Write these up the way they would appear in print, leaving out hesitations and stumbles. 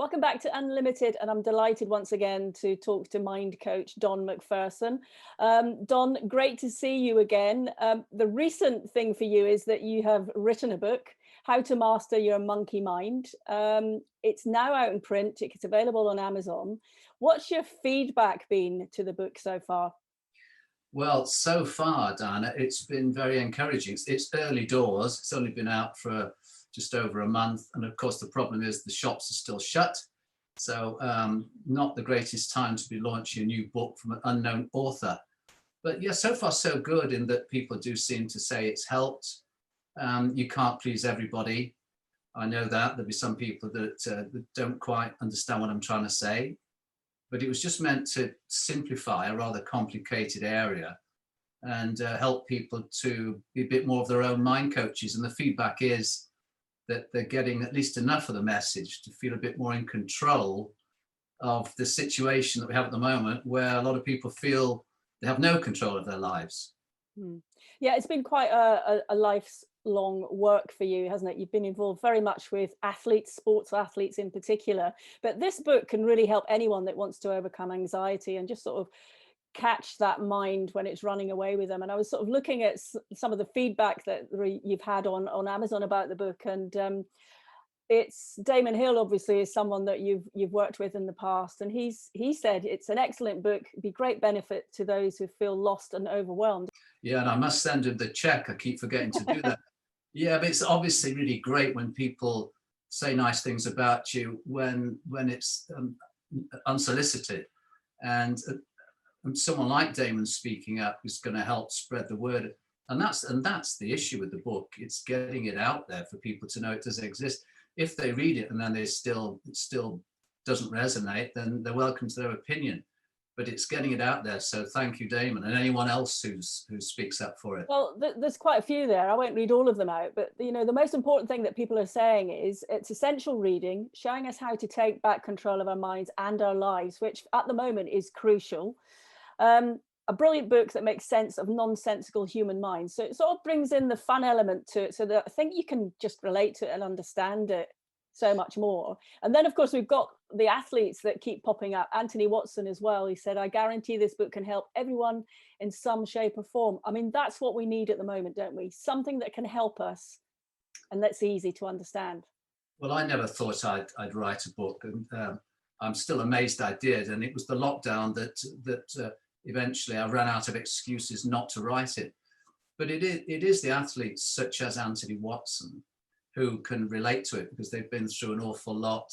Welcome back to Unlimited, and I'm delighted once again to talk to mind coach Don Macpherson. Don, great to see you again. The recent thing for you is that you have written a book, How to Master Your Monkey Mind. It's now out in print. It's available on Amazon. What's your feedback been to the book so far? Well, so far, Diana, it's been very encouraging. It's early doors. It's only been out for just over a month. And of course, the problem is the shops are still shut. So not the greatest time to be launching a new book from an unknown author. But yeah, so far so good in that people do seem to say it's helped. You can't please everybody. I know that there'll be some people that don't quite understand what I'm trying to say. But it was just meant to simplify a rather complicated area and help people to be a bit more of their own mind coaches. And the feedback is that they're getting at least enough of the message to feel a bit more in control of the situation that we have at the moment, where a lot of people feel they have no control of their lives. Yeah, it's been quite a lifelong work for you, hasn't it? You've been involved very much with athletes, sports athletes in particular. But this book can really help anyone that wants to overcome anxiety and just sort of catch that mind when it's running away with them. And I was sort of looking at some of the feedback that you've had on Amazon about the book, and it's Damon Hill obviously is someone that you've worked with in the past, and he said it's an excellent book, be great benefit to those who feel lost and overwhelmed. Yeah, and I must send him the check. I keep forgetting to do that. Yeah, but it's obviously really great when people say nice things about you when it's unsolicited. And someone like Damon speaking up is going to help spread the word. And that's the issue with the book. It's getting it out there for people to know it doesn't exist. If they read it and then it still doesn't resonate, then they're welcome to their opinion. But it's getting it out there. So thank you, Damon, and anyone else who speaks up for it. Well, there's quite a few there. I won't read all of them out, but the most important thing that people are saying is it's essential reading, showing us how to take back control of our minds and our lives, which at the moment is crucial. A brilliant book that makes sense of nonsensical human minds. So it sort of brings in the fun element to it, so that I think you can just relate to it and understand it so much more. And then of course we've got the athletes that keep popping up. Anthony Watson as well. He said, I guarantee this book can help everyone in some shape or form. I mean, that's what we need at the moment, don't we? Something that can help us and that's easy to understand. Well, I never thought I'd write a book, and I'm still amazed I did. And it was the lockdown that eventually I ran out of excuses not to write it. But it is the athletes such as Anthony Watson who can relate to it because they've been through an awful lot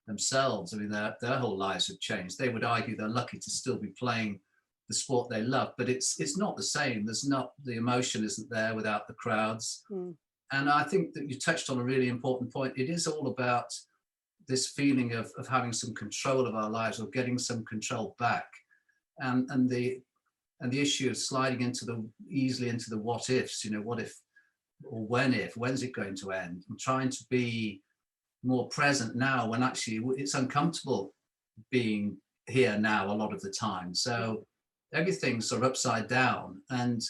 themselves. I mean, their whole lives have changed. They would argue they're lucky to still be playing the sport they love, but it's not the same. The emotion isn't there without the crowds. And I think that you touched on a really important point. It is all about this feeling of having some control of our lives, or getting some control back. And the issue of sliding easily into the what ifs, what if, or when's it going to end? And trying to be more present now when actually it's uncomfortable being here now a lot of the time. So everything's sort of upside down, and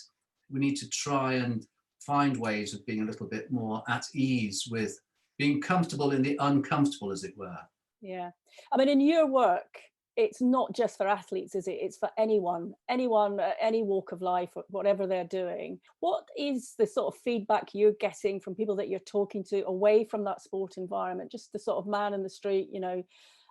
we need to try and find ways of being a little bit more at ease with being comfortable in the uncomfortable, as it were. Yeah. I mean, in your work, it's not just for athletes, is it? It's for anyone, any walk of life, whatever they're doing. What is the sort of feedback you're getting from people that you're talking to away from that sport environment? Just the sort of man in the street,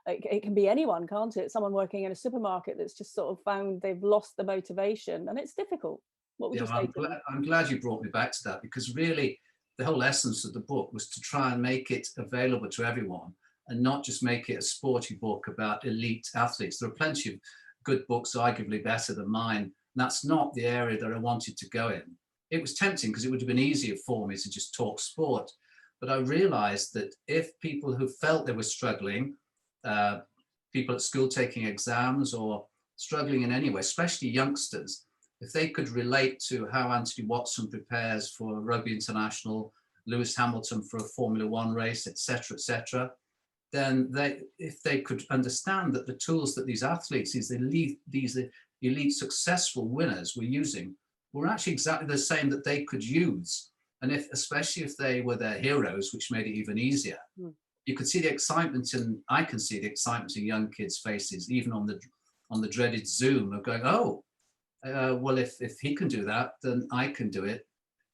it can be anyone, can't it? Someone working in a supermarket that's just sort of found they've lost the motivation, and it's difficult. What would you say to them? I'm glad you brought me back to that, because really the whole essence of the book was to try and make it available to everyone, and not just make it a sporty book about elite athletes. There are plenty of good books, arguably better than mine. And that's not the area that I wanted to go in. It was tempting because it would have been easier for me to just talk sport. But I realized that if people who felt they were struggling, people at school taking exams or struggling in any way, especially youngsters, if they could relate to how Anthony Watson prepares for Rugby International, Lewis Hamilton for a Formula One race, etc., then if they could understand that the tools that these athletes, these elite successful winners were using, were actually exactly the same that they could use. And especially if they were their heroes, which made it even easier. you could see the excitement, and I can see the excitement in young kids' faces, even on the dreaded Zoom, of going, oh, well, if he can do that, then I can do it.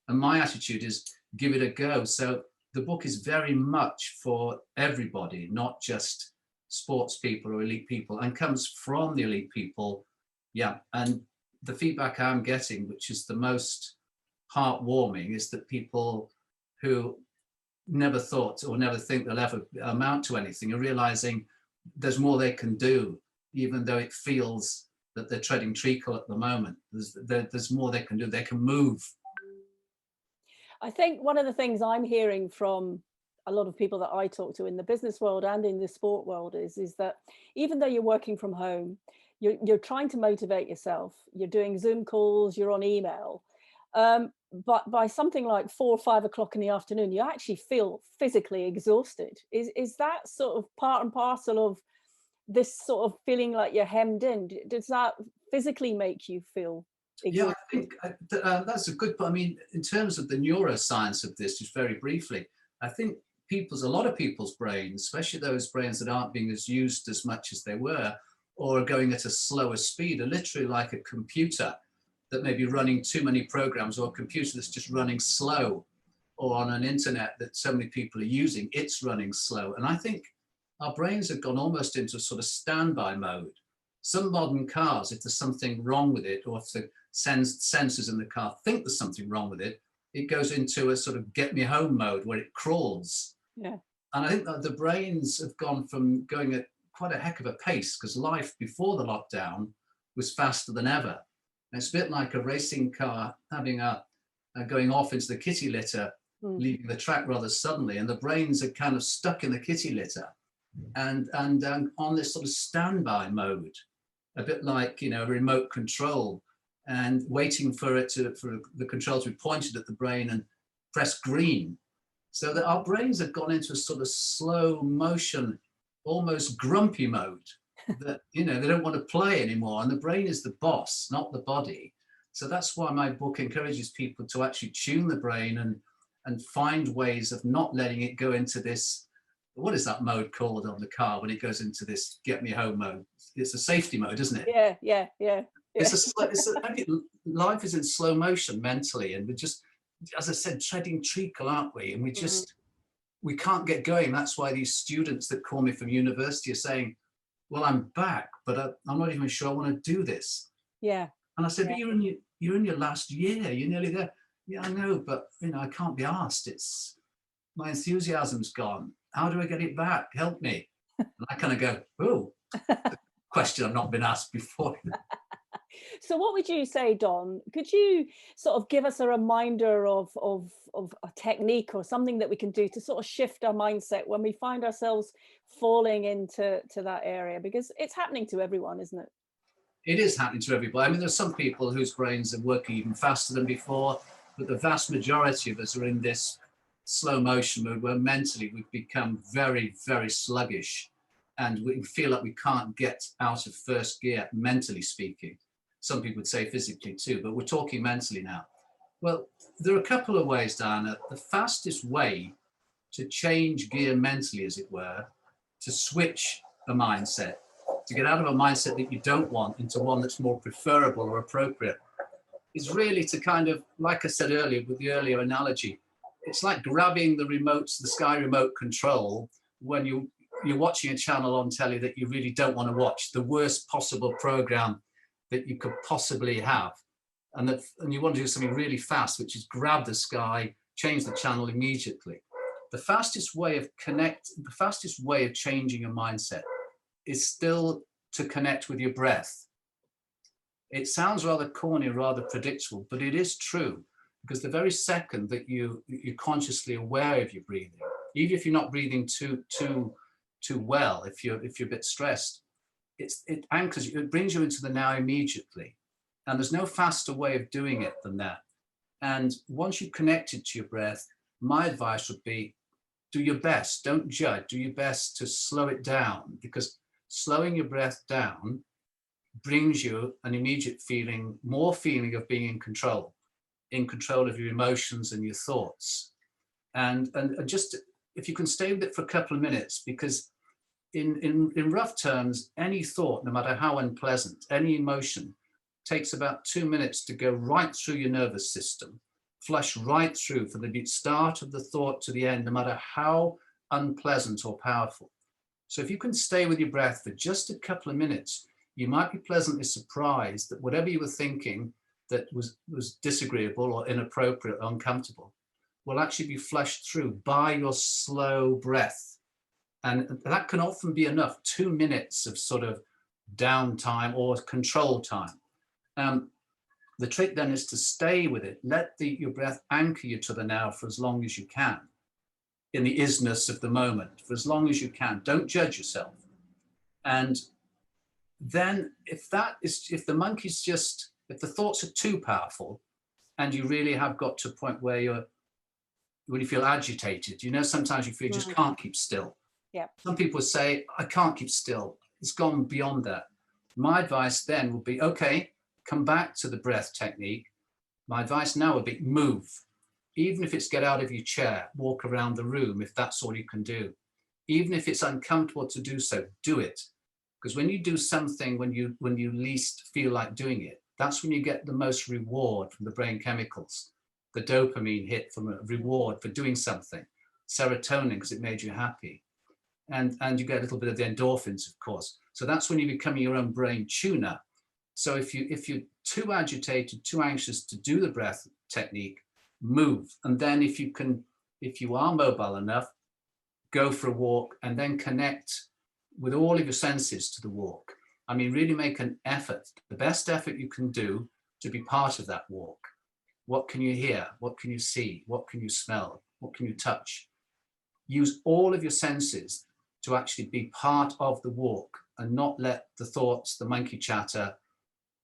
And my attitude is give it a go. So the book is very much for everybody, not just sports people or elite people, and comes from the elite people. Yeah. And the feedback I'm getting, which is the most heartwarming, is that people who never thought or never think they'll ever amount to anything are realizing there's more they can do, even though it feels that they're treading treacle at the moment. There's more they can do. They can move. I think one of the things I'm hearing from a lot of people that I talk to in the business world and in the sport world is that even though you're working from home, you're trying to motivate yourself. You're doing Zoom calls, you're on email. But by something like 4 or 5 o'clock in the afternoon, you actually feel physically exhausted. Is that sort of part and parcel of this sort of feeling like you're hemmed in? Does that physically make you feel Yeah, exhausted? I think that's a good point. I mean, in terms of the neuroscience of this, just very briefly, I think a lot of people's brains, especially those brains that aren't being as used as much as they were, or are going at a slower speed, are literally like a computer that may be running too many programs, or a computer that's just running slow, or on an internet that so many people are using, it's running slow. And I think our brains have gone almost into a sort of standby mode. Some modern cars, if there's something wrong with it, or if the sensors in the car think there's something wrong with it, it goes into a sort of get me home mode where it crawls. Yeah. And I think that the brains have gone from going at quite a heck of a pace, because life before the lockdown was faster than ever. And it's a bit like a racing car having going off into the kitty litter, leaving the track rather suddenly, and the brains are kind of stuck in the kitty litter and on this sort of standby mode, a bit like, a remote control, and waiting for the control to be pointed at the brain and press green. So that our brains have gone into a sort of slow motion, almost grumpy mode, that, they don't want to play anymore. And the brain is the boss, not the body. So that's why my book encourages people to actually tune the brain and find ways of not letting it go into this, what is that mode called on the car when it goes into this get me home mode? It's a safety mode, isn't it? Yeah. Life is in slow motion mentally, and we're just, as I said, treading treacle, aren't we? And we can't get going. That's why these students that call me from university are saying, well, I'm back, but I'm not even sure I want to do this. Yeah. And I said, but you're in your last year, you're nearly there. Yeah, I know, but I can't be asked. My enthusiasm's gone. How do I get it back? Help me. And I kind of go, oh, question I've not been asked before. So what would you say, Don? Could you sort of give us a reminder of a technique or something that we can do to sort of shift our mindset when we find ourselves falling into that area? Because it's happening to everyone, isn't it? It is happening to everybody. I mean, there's some people whose brains are working even faster than before, but the vast majority of us are in this slow motion mode where mentally we've become very, very sluggish, and we feel like we can't get out of first gear, mentally speaking. Some people would say physically too, but we're talking mentally now. Well, there are a couple of ways, Diana. The fastest way to change gear mentally, as it were, to switch a mindset, to get out of a mindset that you don't want into one that's more preferable or appropriate, is really to kind of, like I said earlier with the earlier analogy, it's like grabbing the Sky remote control when you're watching a channel on telly that you really don't want to watch, the worst possible program that you could possibly have. And you want to do something really fast, which is grab the Sky, change the channel immediately. The fastest way of changing a mindset is still to connect with your breath. It sounds rather corny, rather predictable, but it is true, because the very second that you're consciously aware of your breathing, even if you're not breathing too well, if you're a bit stressed, it anchors you, it brings you into the now immediately. And there's no faster way of doing it than that. And once you've connected to your breath, my advice would be, do your best, don't judge, do your best to slow it down, because slowing your breath down brings you an immediate more feeling of being in control of your emotions and your thoughts. And just, if you can stay with it for a couple of minutes, because in rough terms, any thought, no matter how unpleasant, any emotion takes about 2 minutes to go right through your nervous system, flush right through from the start of the thought to the end, no matter how unpleasant or powerful. So if you can stay with your breath for just a couple of minutes, you might be pleasantly surprised that whatever you were thinking that was disagreeable or inappropriate or uncomfortable will actually be flushed through by your slow breath. And that can often be enough, 2 minutes of sort of downtime or control time. The trick then is to stay with it. Let your breath anchor you to the now for as long as you can, in the isness of the moment, for as long as you can. Don't judge yourself. And then if the thoughts are too powerful and you really have got to a point where when you feel agitated, sometimes you feel you just can't keep still. Yeah. Some people say, I can't keep still. It's gone beyond that. My advice then would be, okay, come back to the breath technique. My advice now would be move. Even if it's get out of your chair, walk around the room, if that's all you can do. Even if it's uncomfortable to do so, do it. Because when you do something, when you least feel like doing it, that's when you get the most reward from the brain chemicals. The dopamine hit from a reward for doing something, serotonin because it made you happy. And you get a little bit of the endorphins, of course. So that's when you become your own brain tuner. So if you're too agitated, too anxious to do the breath technique, move. And then if you are mobile enough, go for a walk and then connect with all of your senses to the walk. I mean, really make an effort, the best effort you can do to be part of that walk. What can you hear? What can you see? What can you smell? What can you touch? Use all of your senses to actually be part of the walk and not let the thoughts, the monkey chatter,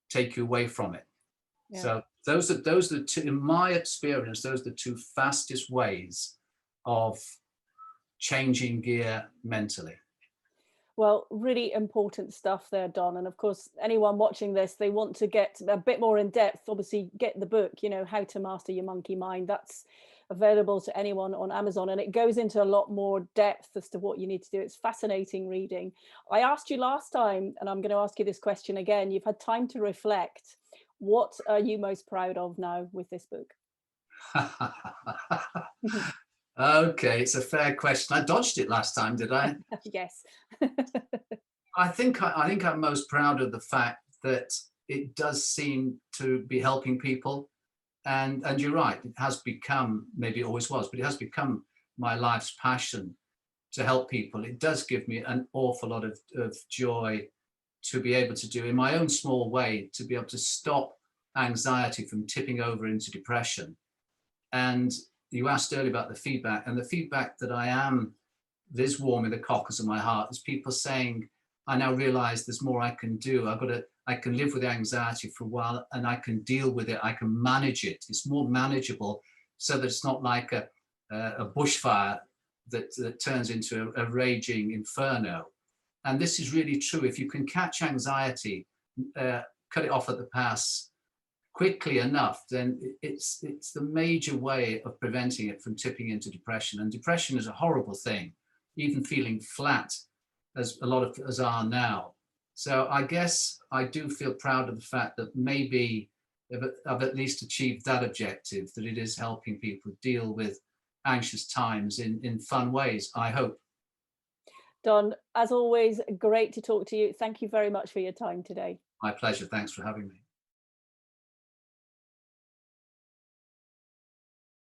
take you away from it. Yeah. So those are the two, in my experience, those are the two fastest ways of changing gear mentally. Well, really important stuff there, Don. And of course, anyone watching this, they want to get a bit more in depth, obviously get the book, How to Master Your Monkey Mind. That's available to anyone on Amazon, and it goes into a lot more depth as to what you need to do. It's fascinating reading. I asked you last time, and I'm going to ask you this question again. You've had time to reflect. What are you most proud of now with this book? Okay, it's a fair question. I dodged it last time, did I? Yes. I think I'm most proud of the fact that it does seem to be helping people. And you're right, it has become, maybe it always was, but it has become my life's passion to help people. It does give me an awful lot of joy to be able to do in my own small way, to be able to stop anxiety from tipping over into depression. And you asked earlier about the feedback, and the feedback that is warm in the cockles of my heart is people saying, I now realize there's more I can do. I can live with the anxiety for a while and I can deal with it. I can manage it. It's more manageable so that it's not like a bushfire that turns into a raging inferno. And this is really true. If you can catch anxiety, cut it off at the pass quickly enough, then it's the major way of preventing it from tipping into depression. And depression is a horrible thing, even feeling flat, as a lot of us are now. So I guess I do feel proud of the fact that maybe I've at least achieved that objective, that it is helping people deal with anxious times in fun ways, I hope. Don, as always, great to talk to you. Thank you very much for your time today. My pleasure. Thanks for having me.